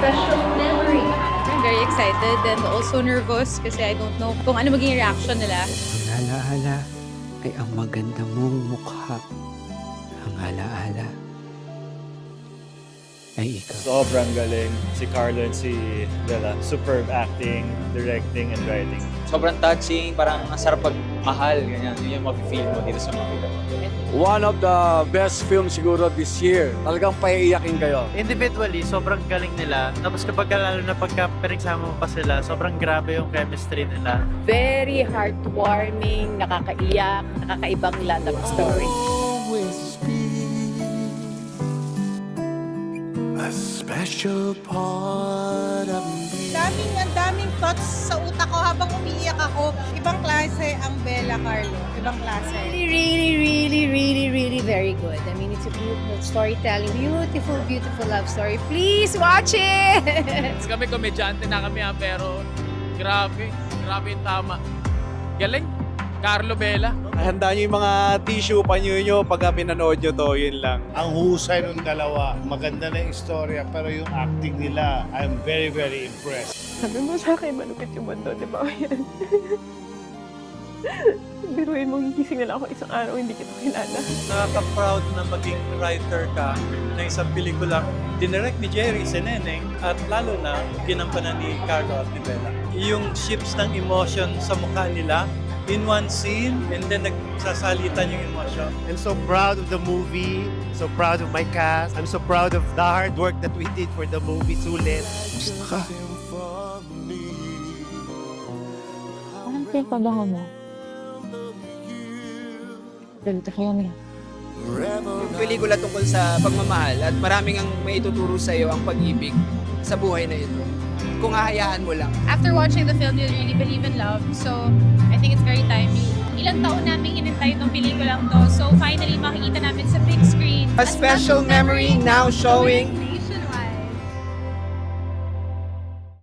special memory. I'm very excited and also nervous kasi I don't know kung ano maging reaction nila. Ang alaala ay ang maganda mong mukha. Ang alaala ay ikaw. Sobrang galing. Si Carlo and si Bella. Superb acting, directing, and writing. Sobrang touching, parang ang sarap pagmahal, ganyan. Yun yung mafe-feel mo dito sa movie. One of the best films siguro this year. Talagang paiiyakin kayo. Individually, sobrang galing nila. Tapos kapag lalo na pagka pinagsama mo pa sila, sobrang grabe yung chemistry nila. Very heartwarming, nakakaiyak, nakakaibang love story. A special part of me. Ang daming thoughts sa utak ko habang umiiyak ako. Ibang klase ang Bella Carlo. Ibang klase. Really very good. I mean, it's a beautiful storytelling. Beautiful love story. Please watch it! Kami komedyante na kami pero grabe yung tama. Galing, Carlo Bella. Handa nyo yung mga tissue, panyo nyo pagka pinanood nyo to, yun lang. Ang husay ng dalawa. Maganda na yung istorya, pero yung acting nila, I'm very impressed. Sabi mo sa akin, malupit yung mundo, di ba? Yan. Biruin mo, gising na lang ako isang araw, hindi kita kilala. Nakaka-proud na maging writer ka ng isang pelikulang dinirect ni Jerry Seneneng at lalo na ginampanan ni Carlo at ni Bella. Yung shifts ng emotion sa mukha nila in one scene and then nagsasalitan yung emotion. I'm so proud of the movie, so proud of my cast. I'm so proud of the hard work that we did for the movie, Sulit. Gusto ka? Anong pinagpabangan mo? Ganito kayo niya. Yung pelikula tungkol sa pagmamahal at maraming ang may ituturo sa iyo ang pag-ibig sa buhay na ito. Kung hahayaan mo lang. After watching the film, you'll really believe in love. So, I think it's very timely. Ilang taon namin hinintay itong pelikulang to. So, finally, makikita namin sa big screen. A special memory now showing